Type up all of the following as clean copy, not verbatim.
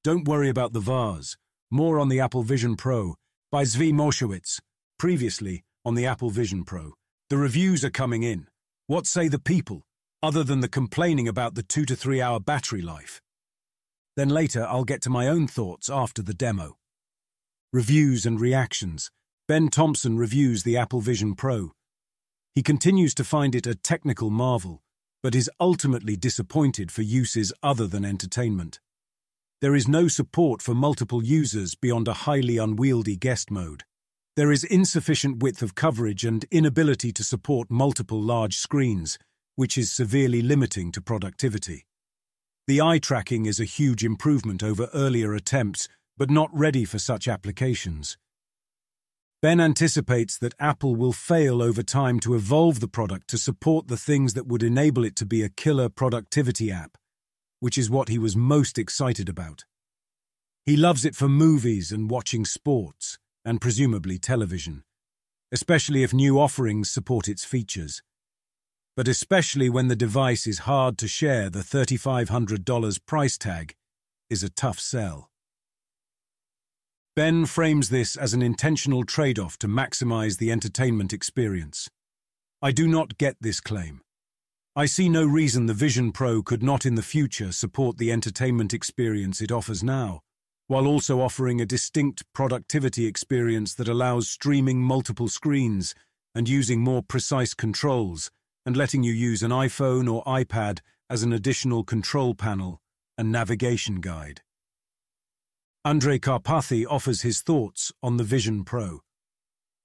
Don't worry about the vase. More on the Apple Vision Pro by Zvi Mowshowitz. Previously on the Apple Vision Pro. The reviews are coming in. What say the people, other than the complaining about the 2 to 3 hour battery life? Then later I'll get to my own thoughts after the demo. Reviews and reactions. Ben Thompson reviews the Apple Vision Pro. He continues to find it a technical marvel, but is ultimately disappointed for uses other than entertainment. There is no support for multiple users beyond a highly unwieldy guest mode. There is insufficient width of coverage and inability to support multiple large screens, which is severely limiting to productivity. The eye tracking is a huge improvement over earlier attempts, but not ready for such applications. Ben anticipates that Apple will fail over time to evolve the product to support the things that would enable it to be a killer productivity app, which is what he was most excited about. He loves it for movies and watching sports, and presumably television, especially if new offerings support its features. But especially when the device is hard to share, the $3,500 price tag is a tough sell. Ben frames this as an intentional trade-off to maximize the entertainment experience. I do not get this claim. I see no reason the Vision Pro could not in the future support the entertainment experience it offers now, while also offering a distinct productivity experience that allows streaming multiple screens and using more precise controls, and letting you use an iPhone or iPad as an additional control panel and navigation guide. Andrei Karpathy offers his thoughts on the Vision Pro.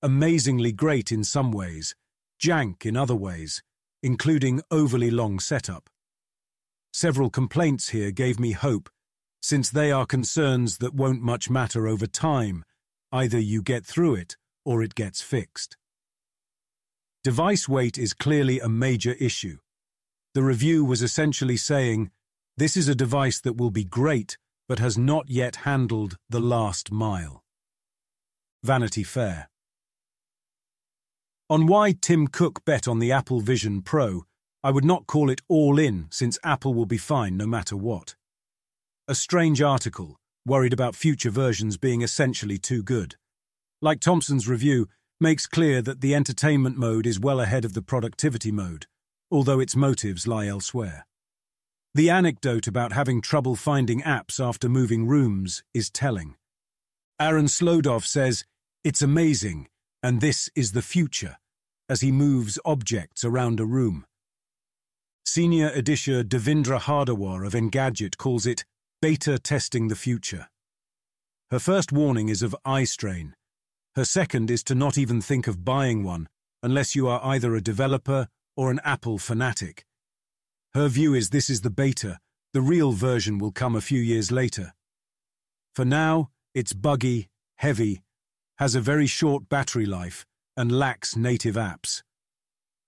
Amazingly great in some ways, jank in other ways, including overly long setup. Several complaints here gave me hope, since they are concerns that won't much matter over time. Either you get through it or it gets fixed. Device weight is clearly a major issue. The review was essentially saying, this is a device that will be great, but has not yet handled the last mile. Vanity Fair. On why Tim Cook bet on the Apple Vision Pro, I would not call it all in, since Apple will be fine no matter what. A strange article, worried about future versions being essentially too good. Like Thompson's review, makes clear that the entertainment mode is well ahead of the productivity mode, although its motives lie elsewhere. The anecdote about having trouble finding apps after moving rooms is telling. Aaron Slodov says, "It's amazing, and this is the future," as he moves objects around a room. Senior editor Devindra Hardawar of Engadget calls it beta testing the future. Her first warning is of eye strain. Her second is to not even think of buying one unless you are either a developer or an Apple fanatic. Her view is this is the beta, the real version will come a few years later. For now, it's buggy, heavy, has a very short battery life, and lacks native apps.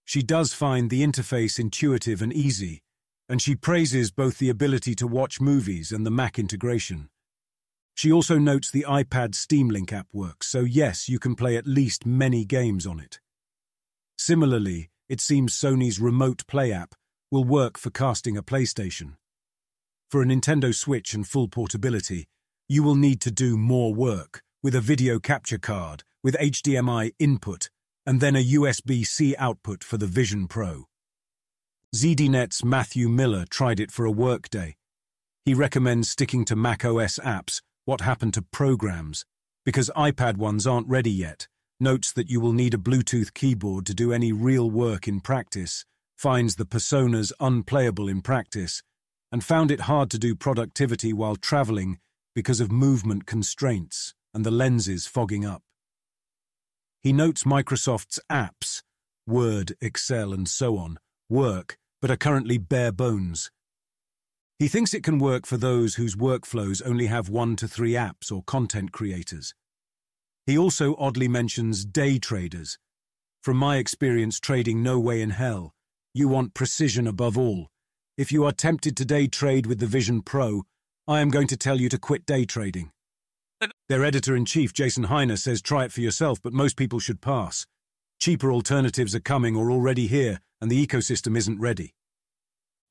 She does find the interface intuitive and easy, and she praises both the ability to watch movies and the Mac integration. She also notes the iPad Steam Link app works, so yes, you can play at least many games on it. Similarly, it seems Sony's Remote Play app will work for casting a PlayStation. For a Nintendo Switch and full portability, you will need to do more work, with a video capture card, with HDMI input, and then a USB-C output for the Vision Pro. ZDNet's Matthew Miller tried it for a workday. He recommends sticking to macOS apps, what happened to programs, because iPad ones aren't ready yet, notes that you will need a Bluetooth keyboard to do any real work in practice, finds the personas unplayable in practice, and found it hard to do productivity while traveling because of movement constraints and the lenses fogging up. He notes Microsoft's apps, Word, Excel, and so on, work, but are currently bare bones. He thinks it can work for those whose workflows only have 1 to 3 apps or content creators. He also oddly mentions day traders. From my experience trading no way in hell, you want precision above all. If you are tempted to day trade with the Vision Pro, I am going to tell you to quit day trading. Their editor-in-chief, Jason Heiner, says try it for yourself, but most people should pass. Cheaper alternatives are coming or already here, and the ecosystem isn't ready.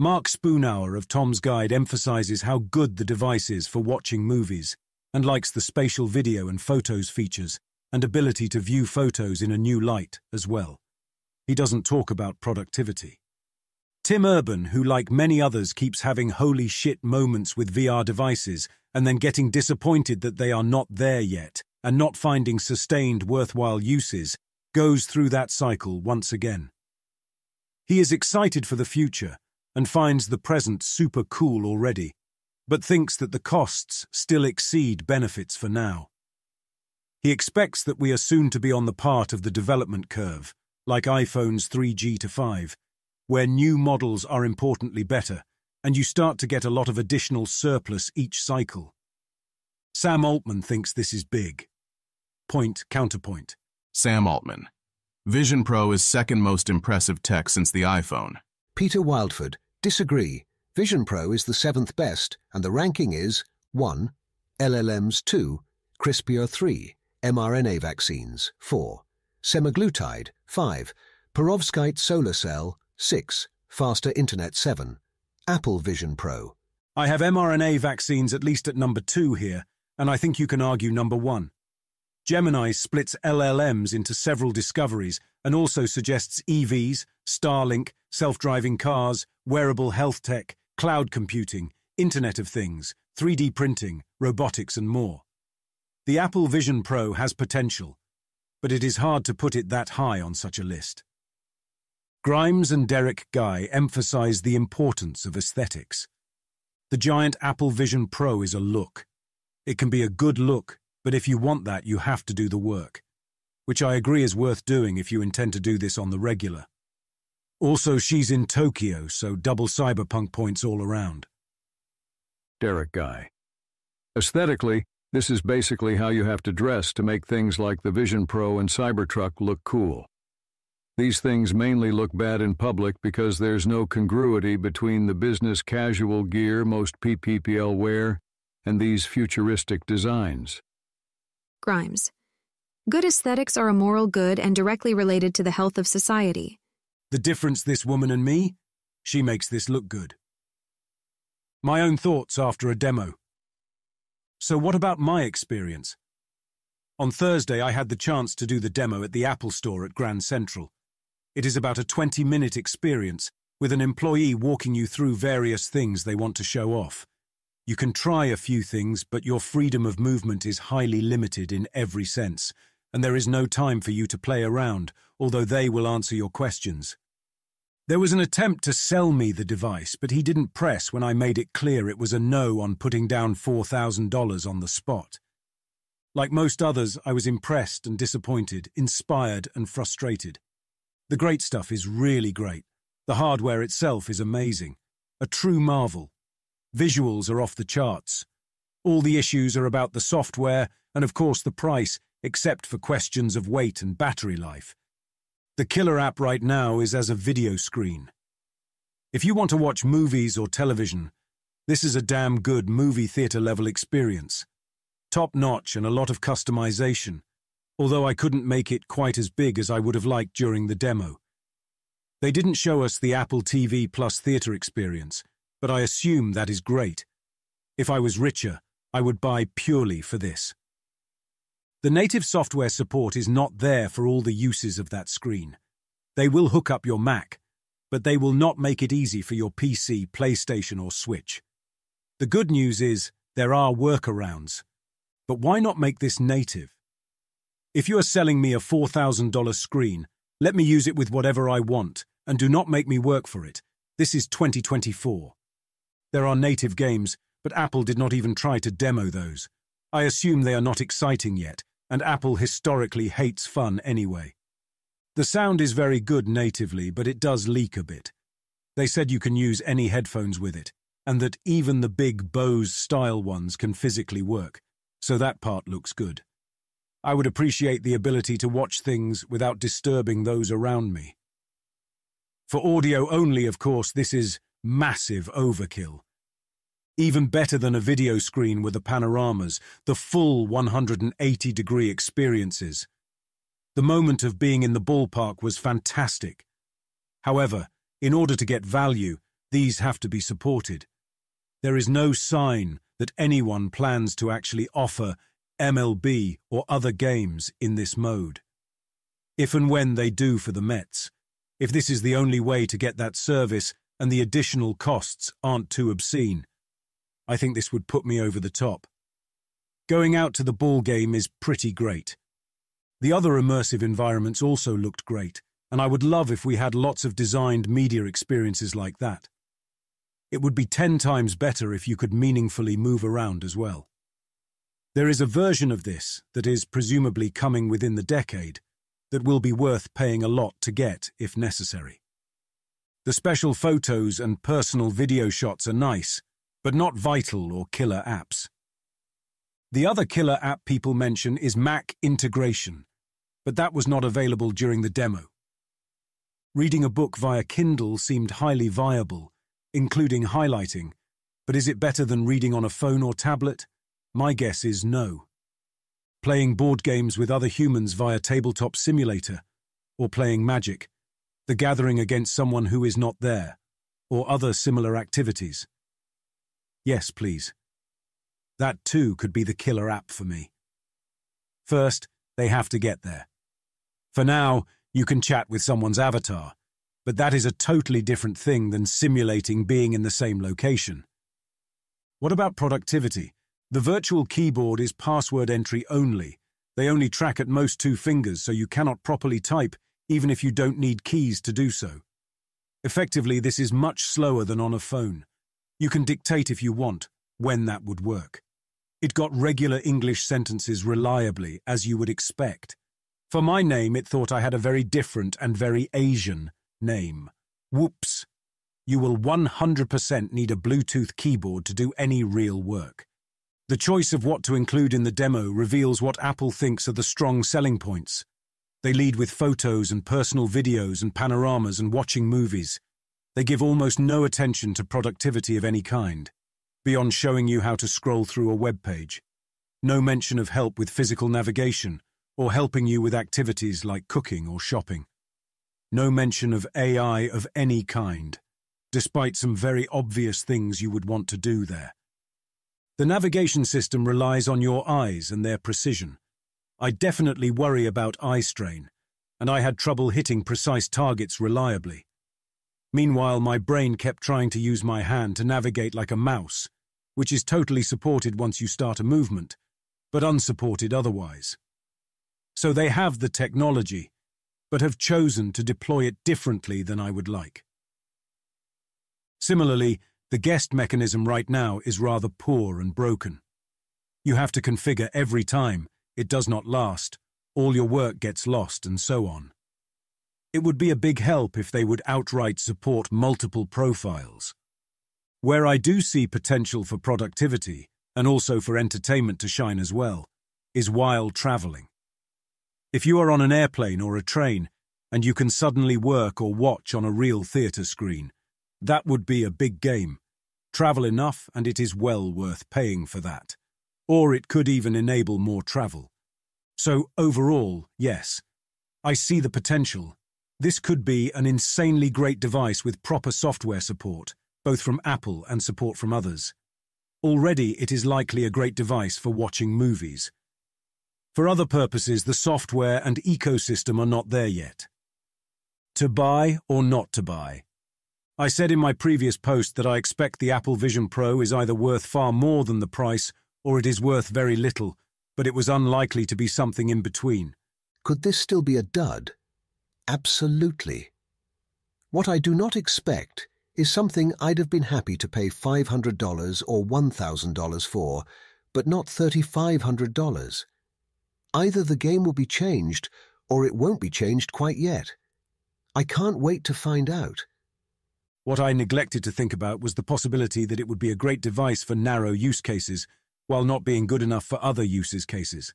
Mark Spoonhour of Tom's Guide emphasizes how good the device is for watching movies and likes the spatial video and photos features and ability to view photos in a new light as well. He doesn't talk about productivity. Tim Urban, who like many others keeps having holy shit moments with VR devices and then getting disappointed that they are not there yet and not finding sustained worthwhile uses, goes through that cycle once again. He is excited for the future and finds the present super cool already, but thinks that the costs still exceed benefits for now. He expects that we are soon to be on the part of the development curve, like iPhone's 3G to 5, where new models are importantly better, and you start to get a lot of additional surplus each cycle. Sam Altman thinks this is big. Point, counterpoint. Sam Altman. Vision Pro is second most impressive tech since the iPhone. Peter Wildford. Disagree. Vision Pro is the 7th best, and the ranking is 1. LLMs 2, CRISPR 3, mRNA vaccines 4, semaglutide 5, perovskite solar cell 6, faster internet 7, Apple Vision Pro. I have mRNA vaccines at least at number 2 here, and I think you can argue number 1. Gemini splits LLMs into several discoveries and also suggests EVs, Starlink, self-driving cars, wearable health tech, cloud computing, Internet of Things, 3D printing, robotics and more. The Apple Vision Pro has potential, but it is hard to put it that high on such a list. Grimes and Derek Guy emphasize the importance of aesthetics. The giant Apple Vision Pro is a look. It can be a good look, but if you want that, you have to do the work, which I agree is worth doing if you intend to do this on the regular. Also, she's in Tokyo, so double cyberpunk points all around. Derek Guy. Aesthetically, this is basically how you have to dress to make things like the Vision Pro and Cybertruck look cool. These things mainly look bad in public because there's no congruity between the business casual gear most PPPL wear and these futuristic designs. Grimes. Good aesthetics are a moral good and directly related to the health of society. The difference this woman and me? She makes this look good. My own thoughts after a demo. So what about my experience? On Thursday, I had the chance to do the demo at the Apple Store at Grand Central. It is about a 20-minute experience with an employee walking you through various things they want to show off. You can try a few things, but your freedom of movement is highly limited in every sense, and there is no time for you to play around, although they will answer your questions. There was an attempt to sell me the device, but he didn't press when I made it clear it was a no on putting down $4,000 on the spot. Like most others, I was impressed and disappointed, inspired and frustrated. The great stuff is really great. The hardware itself is amazing. A true marvel. Visuals are off the charts. All the issues are about the software and, of course, the price, except for questions of weight and battery life. The killer app right now is as a video screen. If you want to watch movies or television, this is a damn good movie theater level experience. Top-notch and a lot of customization, although I couldn't make it quite as big as I would have liked during the demo. They didn't show us the Apple TV Plus theater experience, but I assume that is great. If I was richer, I would buy purely for this. The native software support is not there for all the uses of that screen. They will hook up your Mac, but they will not make it easy for your PC, PlayStation or Switch. The good news is there are workarounds. But why not make this native? If you are selling me a $4,000 screen, let me use it with whatever I want, and do not make me work for it. This is 2024. There are native games, but Apple did not even try to demo those. I assume they are not exciting yet, and Apple historically hates fun anyway. The sound is very good natively, but it does leak a bit. They said you can use any headphones with it, and that even the big Bose style ones can physically work, so that part looks good. I would appreciate the ability to watch things without disturbing those around me. For audio only, of course, this is massive overkill. Even better than a video screen with the panoramas, the full 180-degree experiences. The moment of being in the ballpark was fantastic. However, in order to get value, These have to be supported. There is no sign that anyone plans to actually offer MLB or other games in this mode. If and when they do for the Mets, if this is the only way to get that service and the additional costs aren't too obscene, I think this would put me over the top. Going out to the ball game is pretty great. The other immersive environments also looked great, and I would love if we had lots of designed media experiences like that. It would be 10 times better if you could meaningfully move around as well. There is a version of this that is presumably coming within the decade that will be worth paying a lot to get if necessary. The special photos and personal video shots are nice, but not vital or killer apps. The other killer app people mention is Mac integration, but that was not available during the demo. Reading a book via Kindle seemed highly viable, including highlighting, but is it better than reading on a phone or tablet? My guess is no. Playing board games with other humans via Tabletop Simulator, or playing Magic, the gathering against someone who is not there, or other similar activities. Yes, please. That too could be the killer app for me. First, they have to get there. For now, you can chat with someone's avatar, but that is a totally different thing than simulating being in the same location. What about productivity? The virtual keyboard is password entry only. They only track at most 2 fingers, so you cannot properly type even if you don't need keys to do so. Effectively, this is much slower than on a phone. You can dictate if you want, when that would work. It got regular English sentences reliably, as you would expect. For my name, it thought I had a very different and very Asian name. Whoops. You will 100% need a Bluetooth keyboard to do any real work. The choice of what to include in the demo reveals what Apple thinks are the strong selling points. They lead with photos and personal videos and panoramas and watching movies. They give almost no attention to productivity of any kind, beyond showing you how to scroll through a web page. No mention of help with physical navigation or helping you with activities like cooking or shopping. No mention of AI of any kind, despite some very obvious things you would want to do there. The navigation system relies on your eyes and their precision. I definitely worry about eye strain, and I had trouble hitting precise targets reliably. Meanwhile, my brain kept trying to use my hand to navigate like a mouse, which is totally supported once you start a movement, but unsupported otherwise. So they have the technology, but have chosen to deploy it differently than I would like. Similarly, the guest mechanism right now is rather poor and broken. You have to configure every time, it does not last, all your work gets lost, and so on. It would be a big help if they would outright support multiple profiles. Where I do see potential for productivity, and also for entertainment to shine as well, is while traveling. If you are on an airplane or a train, and you can suddenly work or watch on a real theatre screen, that would be a big game. Travel enough, and it is well worth paying for that. Or it could even enable more travel. So overall, yes, I see the potential. This could be an insanely great device with proper software support, both from Apple and support from others. Already it is likely a great device for watching movies. For other purposes, the software and ecosystem are not there yet. To buy or not to buy? I said in my previous post that I expect the Apple Vision Pro is either worth far more than the price or it is worth very little, but it was unlikely to be something in between. Could this still be a dud? Absolutely. What I do not expect is something I'd have been happy to pay $500 or $1,000 for, but not $3,500. Either the game will be changed or it won't be changed quite yet. I can't wait to find out. What I neglected to think about was the possibility that it would be a great device for narrow use cases, while not being good enough for other use cases.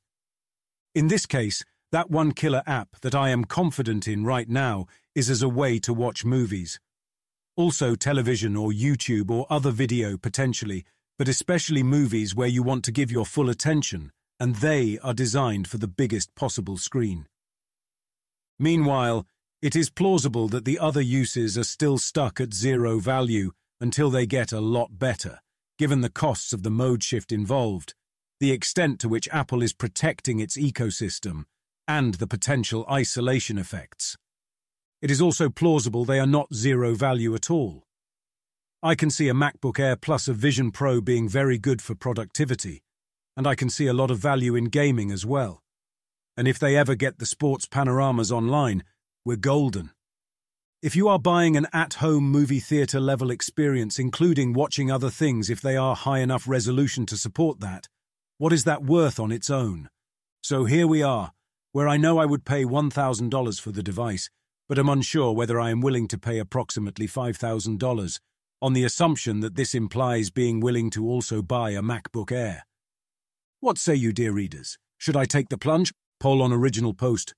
In this case, that one killer app that I am confident in right now is as a way to watch movies. Also television or YouTube or other video potentially, but especially movies where you want to give your full attention, and they are designed for the biggest possible screen. Meanwhile, it is plausible that the other uses are still stuck at zero value until they get a lot better, given the costs of the mode shift involved, the extent to which Apple is protecting its ecosystem, and the potential isolation effects. It is also plausible they are not zero value at all. I can see a MacBook Air plus a Vision Pro being very good for productivity, and I can see a lot of value in gaming as well. And if they ever get the sports panoramas online, we're golden. If you are buying an at-home movie theater level experience, including watching other things if they are high enough resolution to support that, what is that worth on its own? So here we are, where I know I would pay $1,000 for the device, but am unsure whether I am willing to pay approximately $5,000, on the assumption that this implies being willing to also buy a MacBook Air. What say you, dear readers? Should I take the plunge? Poll on original post.